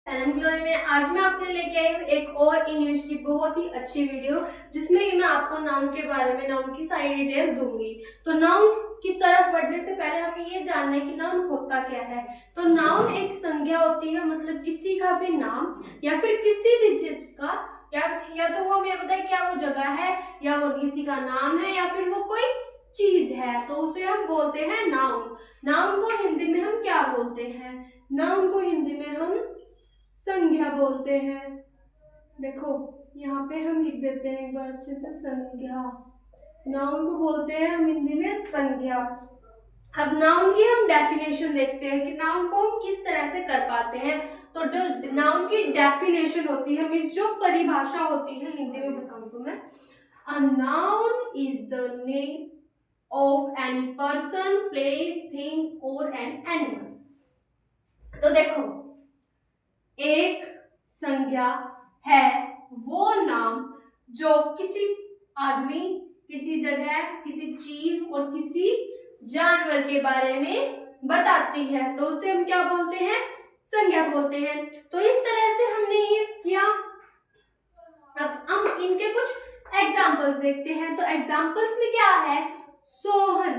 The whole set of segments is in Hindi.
ग्लोरी में आज मैं आपके लिए लेके आई हूँ एक और इंग्लिश की बहुत ही अच्छी वीडियो, जिसमें कि मैं आपको नाउन के बारे में नाउन की सारी डिटेल दूंगी। तो नाउन की तरफ बढ़ने से पहले हमें ये जानना है कि नाउन होता क्या है। तो नाउन एक संज्ञा होती है, मतलब किसी का भी नाम या फिर किसी भी चीज का, या तो वो हमें बताए क्या वो जगह है, या वो किसी का नाम है, या फिर वो कोई चीज है, तो उसे हम बोलते हैं नाउन। नाउन को हिंदी में हम क्या बोलते हैं? नाउन को हिंदी में हम संज्ञा बोलते हैं। देखो यहाँ पे हम लिख देते हैं एक बार अच्छे से, संज्ञा। नाउन को बोलते हैं हम हिंदी में संज्ञा। अब नाउन की हम डेफिनेशन देखते हैं कि नाउन को हम किस तरह से कर पाते हैं। तो जो नाउन की डेफिनेशन होती है, मीन जो परिभाषा होती है, हिंदी में बताऊं तो मैं, a noun is the name of any person, place, thing और एन एनिमल। तो देखो, एक संज्ञा है वो नाम जो किसी आदमी, किसी जगह, किसी चीज और किसी जानवर के बारे में बताती है, तो उसे हम क्या बोलते हैं? संज्ञा बोलते हैं। तो इस तरह से हमने ये किया। अब हम इनके कुछ एग्जाम्पल्स देखते हैं। तो एग्जाम्पल्स में क्या है? सोहन,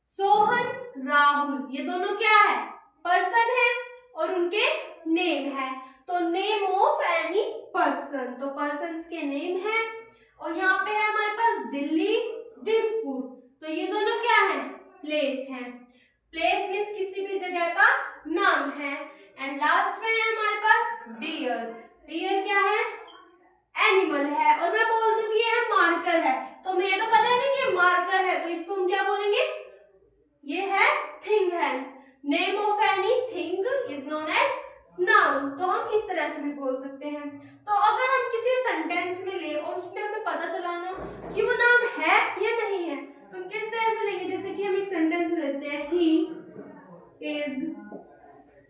सोहन, राहुल, ये दोनों क्या है? पर्सन है और उनके नेम है। तो नेम ऑफ एनी पर्सन, तो पर्सन्स के नेम है। और यहाँ पे है हमारे पास दिल्ली, दिसपुर, तो ये दोनों क्या है? प्लेस है। प्लेस मीन्स किसी भी जगह का नाम है। एंड लास्ट में है हमारे पास डियर, डियर क्या है? एनिमल है। और मैं बोल दूं कि ये है मार्कर है, तो मुझे तो पता है ना कि ये मार्कर है, तो इसको हम क्या बोलेंगे? ये है थिंग है। Name of any thing is known as noun. तो हम इस तरह से भी बोल सकते हैं। तो अगर हम किसी सेंटेंस में ले और उसमें हमें पता चलाना कि वो नाउन है या नहीं है, तो हम किस तरह से लेंगे? जैसे कि हम एक सेंटेंस लेते हैं, ही इज,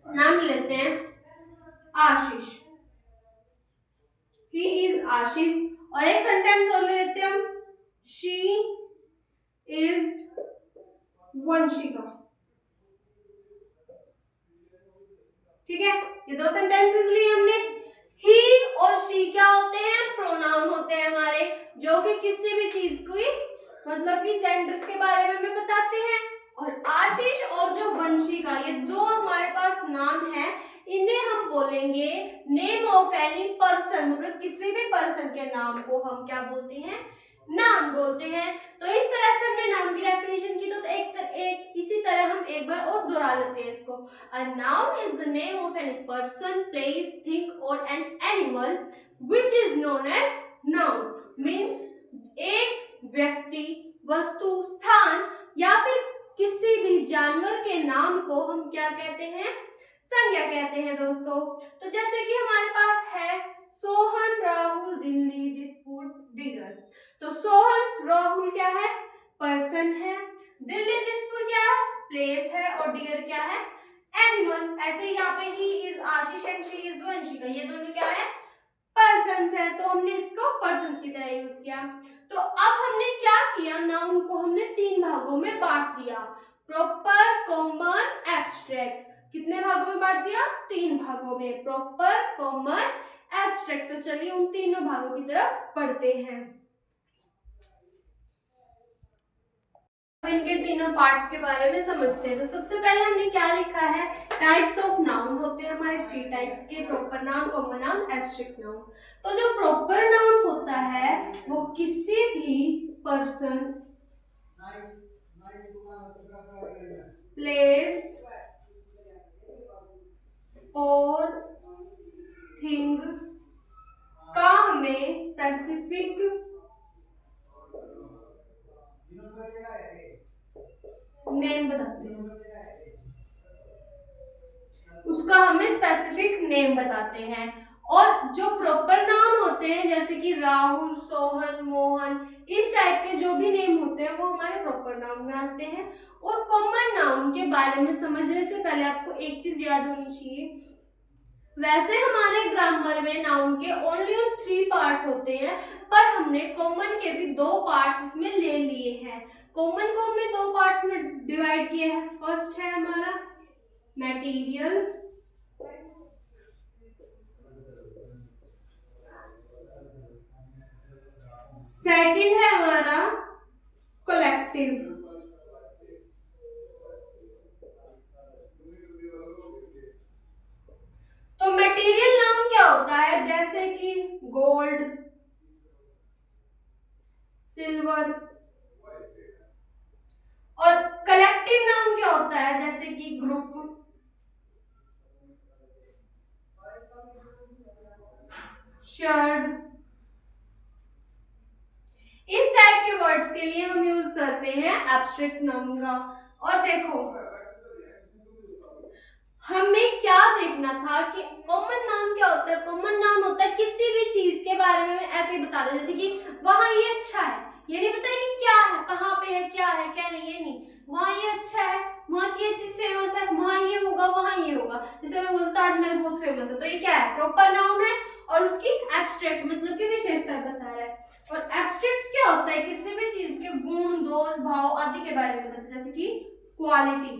नाम लेते हैं आशीष, ही इज आशीष। और एक सेंटेंस और ले लेते हैं हम, शी इज वंशिका। ठीक है, ये दो सेंटेंसेस लिए हमने। ही और शी क्या होते हैं? प्रोनाउन होते हैं हमारे, जो कि किसी भी चीज की, मतलब कि जेंडर्स के बारे में हमें बताते हैं। और आशीष और जो वंशिका, ये दो हमारे पास नाम है, इन्हें हम बोलेंगे नेम ऑफ एनी पर्सन, मतलब किसी भी पर्सन के नाम को हम क्या बोलते हैं? नाम बोलते हैं। तो इस तरह से हमने नाउन की डेफिनेशन की। तो एक इसी तरह हम एक बार और दोहरा लेते हैं इसको। A noun is the name of any person, place, thing or an animal which is known as noun. Means एक व्यक्ति, वस्तु, स्थान या फिर किसी भी जानवर के नाम को हम क्या कहते हैं? संज्ञा कहते हैं दोस्तों। तो जैसे कि हमारे पास है सोहन, राहुल, दिल्ली, दिसपुर, डिगर। तो सोहन, राहुल क्या है? पर्सन है। दिल्ली, दिसपुर क्या है? प्लेस है। और डियर क्या है? एनिमल। ऐसे ही यहाँ पे he is Ashish and she is Vanshika, ये दोनों क्या है? पर्सन्स है। तो हमने इसको पर्सन्स की तरह यूज किया। तो अब हमने क्या किया? नाउन को हमने तीन भागों में बांट दिया, प्रॉपर, कॉमन, एब्स्ट्रैक्ट। कितने भागों में बांट दिया? तीन भागों में, प्रॉपर, कॉमन, एब्स्ट्रैक्ट। तो चलिए उन तीनों भागों की तरफ पढ़ते हैं। इनके तीनों पार्ट्स के बारे में समझते हैं। तो सबसे पहले हमने क्या लिखा है? टाइप्स ऑफ नाउन होते हैं हमारे थ्री टाइप्स के, proper noun, common noun, abstract noun. तो जो प्रॉपर नाउन होता है वो किसी भी पर्सन, प्लेस और थिंग का हमें स्पेसिफिक नेम बताते हैं, उसका हमें स्पेसिफिक नेम बताते हैं। और जो प्रॉपर नाउन होते हैं, जैसे कि राहुल, सोहन, मोहन, इस टाइप के जो भी नेम होते हैं वो हमारे प्रॉपर नाउन में आते हैं। और कॉमन नाउन के बारे में समझने से पहले आपको एक चीज याद होनी चाहिए। वैसे हमारे ग्रामर में नाउन के ओनली 3 पार्ट्स होते हैं, पर हमने कॉमन के भी 2 पार्ट्स इसमें ले लिए हैं। कॉमन को हमने 2 पार्ट्स में डिवाइड किया है। फर्स्ट है हमारा मटेरियल गोल्ड, सिल्वर। और कलेक्टिव नाउन क्या होता है, जैसे कि ग्रुप, शर्ट। इस टाइप के वर्ड्स के लिए हम यूज करते हैं एब्स्ट्रैक्ट नाउन का। और देखो हमें क्या देखना था कि कॉमन नाउन क्या होता है। कॉमन नाउन होता है किसी भी चीज के बारे में ऐसे ही बता दे, जैसे कि वहां ये अच्छा है, ये नहीं बताया कि क्या है, कहाँ पे है, क्या है क्या नहीं, ये नहीं। वहां ये अच्छा है, वहां की ये चीज फेमस है, वहां ये होगा, वहां ये होगा। जैसे मैं बोलता ताजमहल बहुत फेमस है, तो ये क्या है, प्रॉपर नाउन है और उसकी एब्स्ट्रैक्ट मतलब की विशेषता बता रहा है। और एब्स्ट्रैक्ट क्या होता है, किसी भी चीज के गुण, दोष, भाव आदि के बारे में बताता है, जैसे कि quality.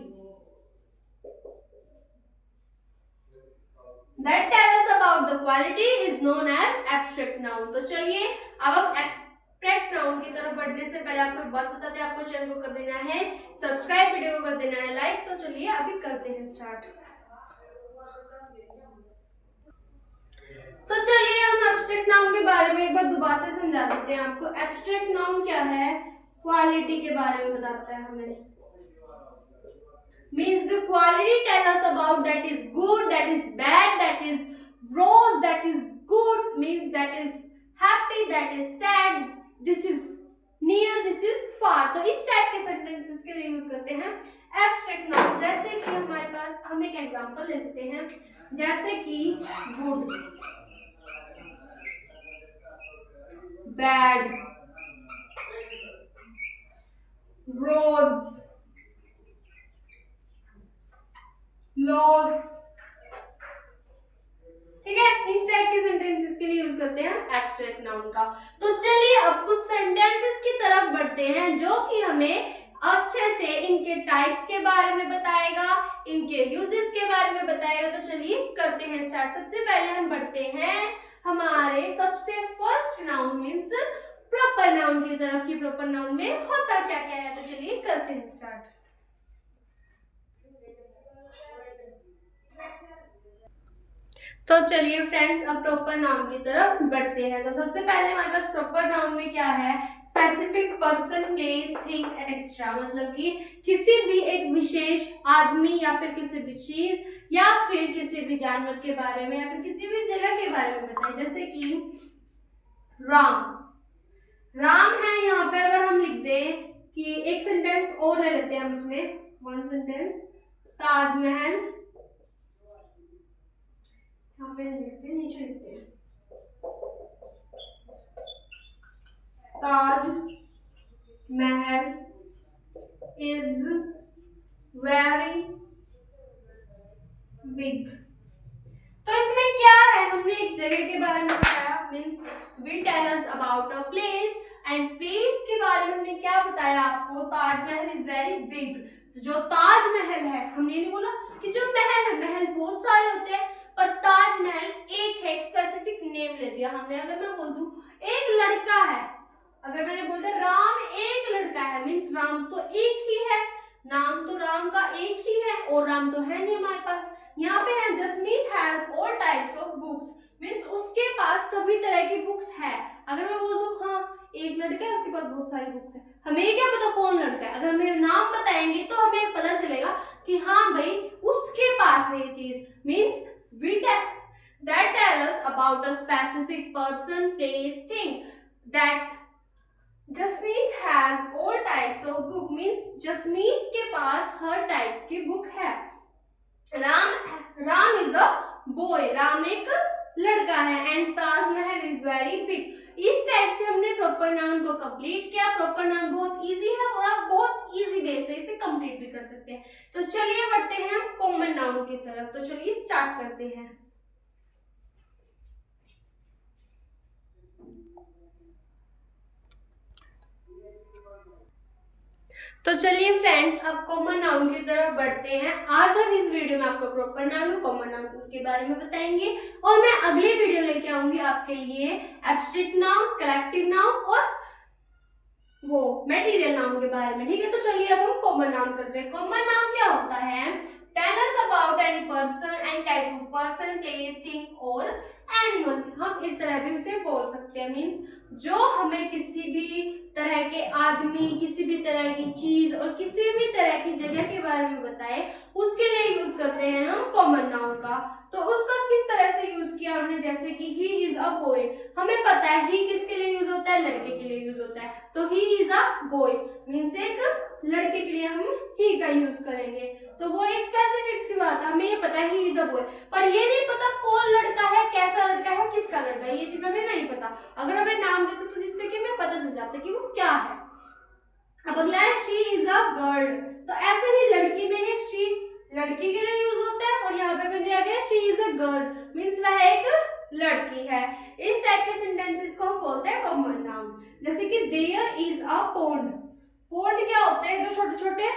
That tell us about the quality is known as abstract noun। तो चलिए अब हम abstract noun की तरफ बढ़ने से पहले आपको एक बात बताते हैं, आपको चैनल को कर देना है सब्सक्राइब, वीडियो को कर देना है लाइक। तो चलिए अभी करते हैं स्टार्ट। तो चलिए हम abstract noun के बारे में एक बार दोबारा से समझा देते हैं आपको। abstract noun क्या है, क्वालिटी के बारे में बताता है हमें। Means the quality tell us about that is good, that is bad, that is rose, that is good, means that is happy, that is sad, this is near, this is far। तो इस टाइप के सेंटेंसेस के लिए यूज करते हैं एब्स्ट्रैक्ट नाउन। जैसे कि हमारे पास, हम एक एग्जांपल ले लेते हैं, जैसे कि गुड, बैड, रोज, लॉस। ठीक है, इस टाइप के सेंटेंसेस के लिए यूज करते हैं एब्स्ट्रैक्ट नाउन का। तो चलिए अब कुछ सेंटेंसेस की तरफ बढ़ते हैं जो कि हमें अच्छे से इनके टाइप्स के बारे में बताएगा, इनके यूजेस के बारे में बताएगा। तो चलिए करते हैं स्टार्ट। सबसे पहले हम बढ़ते हैं हमारे सबसे first noun means proper noun की तरफ की प्रॉपर नाउन में होता क्या क्या है। तो चलिए करते हैं स्टार्ट। तो चलिए फ्रेंड्स अब प्रॉपर नाउन की तरफ बढ़ते हैं। तो सबसे पहले हमारे पास प्रॉपर नाउन में क्या है, specific person, place, thing and extra. मतलब कि किसी भी एक विशेष आदमी या फिर किसी भी चीज या फिर किसी भी जानवर के बारे में या फिर किसी भी जगह के बारे में बताए। जैसे कि राम, राम है, यहाँ पे अगर हम लिख दें कि एक सेंटेंस और ले लेते हैं हम उसमें, वन सेंटेंस, ताजमहल, यहाँ पे लिखते हैं, नीचे लिखते हैं Taj Mahal is very big. तो इसमें क्या है, हमने एक जगह के बारे में बताया, means we tell us about a place, and place के बारे में हमने क्या बताया आपको, ताजमहल इज वेरी बिग। तो जो ताजमहल है, हमने नहीं बोला कि जो महल है, महल बहुत सारे होते हैं पर ताजमहल एक है, एक स्पेसिफिक नेम ले दिया हमने। अगर मैं बोल दूं एक लड़का है, अगर मैंने बोल दिया राम एक लड़का है, मीन्स राम तो एक ही है, नाम तो राम का एक ही है और राम तो है नहीं हमारे पास। यहाँ पे है Jasmeet has all types of books, means उसके पास सभी तरह की बुक्स है। अगर मैं बोल दूं हाँ एक लड़का है, उसके पास बहुत सारी बुक्स है, हमें क्या पता कौन लड़का है। अगर हमें नाम बताएंगे तो हमें पता चलेगा कि हाँ भाई उसके पास है ये चीज। Means that tell us about a specific person, place, thing। That Jasmeet has all types of book, means Jasmeet के पास हर टाइप्स की बुक है। Ram is a boy, Ram एक लड़का है, and Taj Mahal is very big. इस टाइप से हमने प्रॉपर नाउन को कंप्लीट किया। प्रॉपर नाउन बहुत इजी है और आप बहुत इजी वे से इसे कंप्लीट भी कर सकते हैं। तो चलिए बढ़ते हैं हम कॉमन नाउन की तरफ। तो चलिए स्टार्ट करते हैं। तो चलिए फ्रेंड्स अब कॉमन नाउन की तरफ बढ़ते हैं। आज हम इस वीडियो में आपको प्रॉपर नाउन और कॉमन नाउन के बारे में बताएंगे और मैं अगली वीडियो लेके आऊंगी आपके लिए एब्स्ट्रैक्ट नाउन, कलेक्टिव नाउन और वो मटेरियल नाउन के बारे में। ठीक है, तो चलिए अब हम कॉमन नाउन करते हैं। कॉमन नाउन क्या होता है, tell us about any person and type of person, place, thing और एनिमल। हम इस तरह भी उसे बोल सकते हैं, मीन्स जो हमें किसी भी तरह के आदमी, किसी भी तरह की चीज और किसी भी तरह की जगह के बारे में बताए, उसके लिए यूज करते हैं हम कॉमन नाउन का। तो उसका किस तरह से यूज किया हमने, जैसे कि ही इज अ बॉय, हमें पता है ही किसके लिए यूज होता है, लड़के के लिए यूज होता है, तो he is a boy means एक लड़के के लिए हम ही का यूज करेंगे। तो वो एक स्पेसिफिक सी बात है, हमें ये पता है ही इज अ बॉय, पर ये नहीं पता कौन लड़का है, कैसा लड़का है, किसका लड़का है, ये चीज हमें नहीं पता। अगर हमें नाम देते तो जिससे कि हमें पता चल जाता कि वो क्या है। अब अगला है शी इज अ गर्ल, तो ऐसे ही लड़की में है शी लड़की के लिए यूज होता है, और यहाँ पे भी दिया गया she is a girl means वह एक लड़की है। इस टाइप के सेंटेंसेस को हम बोलते हैं कॉमन नाउन। जैसे कि there is a pond, pond क्या होते हैं, जो छोटे छोटे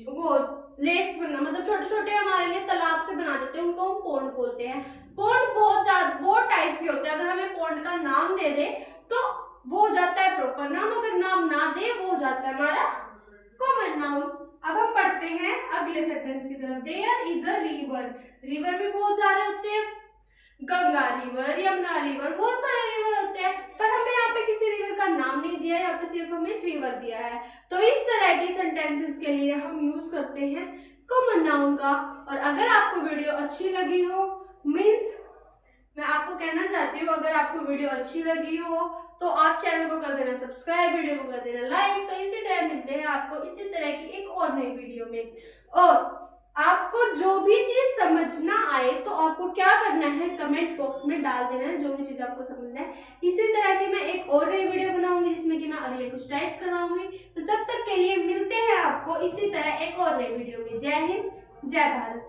वो लेक्स बनना, मतलब छोटे छोटे हमारे लिए तालाब से बना देते हैं, उनको हम पोंड बोलते हैं। पोंड बहुत टाइप के होते हैं, अगर हमें पोंड का नाम दे दे तो वो हो जाता है प्रॉपर नाउन, अगर नाम ना दे वो हो जाता है हमारा कॉमन नाउन। अब हम पढ़ते हैं अगले सेंटेंस की तरफ। There is a river, river भी बहुत सारे होते हैं, गंगा रिवर, यमुना रिवर, बहुत सारे रिवर होते हैं, पर हमें यहाँ पे किसी रिवर का नाम नहीं दिया है, यहाँ पे सिर्फ हमें रिवर दिया है। तो इस तरह की सेंटेंसेस के लिए हम यूज करते हैं कॉमन नाउन का। और अगर आपको वीडियो अच्छी लगी हो, मीन्स मैं आपको कहना चाहती हूँ, अगर आपको वीडियो अच्छी लगी हो तो आप चैनल को कर देना सब्सक्राइब, वीडियो को कर देना लाइक। तो इसी तरह मिलते हैं आपको इसी तरह की एक और नई वीडियो में। और आपको जो भी चीज समझ ना आए तो आपको क्या करना है, कमेंट बॉक्स में डाल देना है जो भी चीज आपको समझना है। इसी तरह की मैं एक और नई वीडियो बनाऊंगी जिसमें कि मैं अगले कुछ टाइप्स कराऊंगी। तो तब तक के लिए मिलते हैं आपको इसी तरह एक और नई वीडियो में। जय हिंद, जय भारत।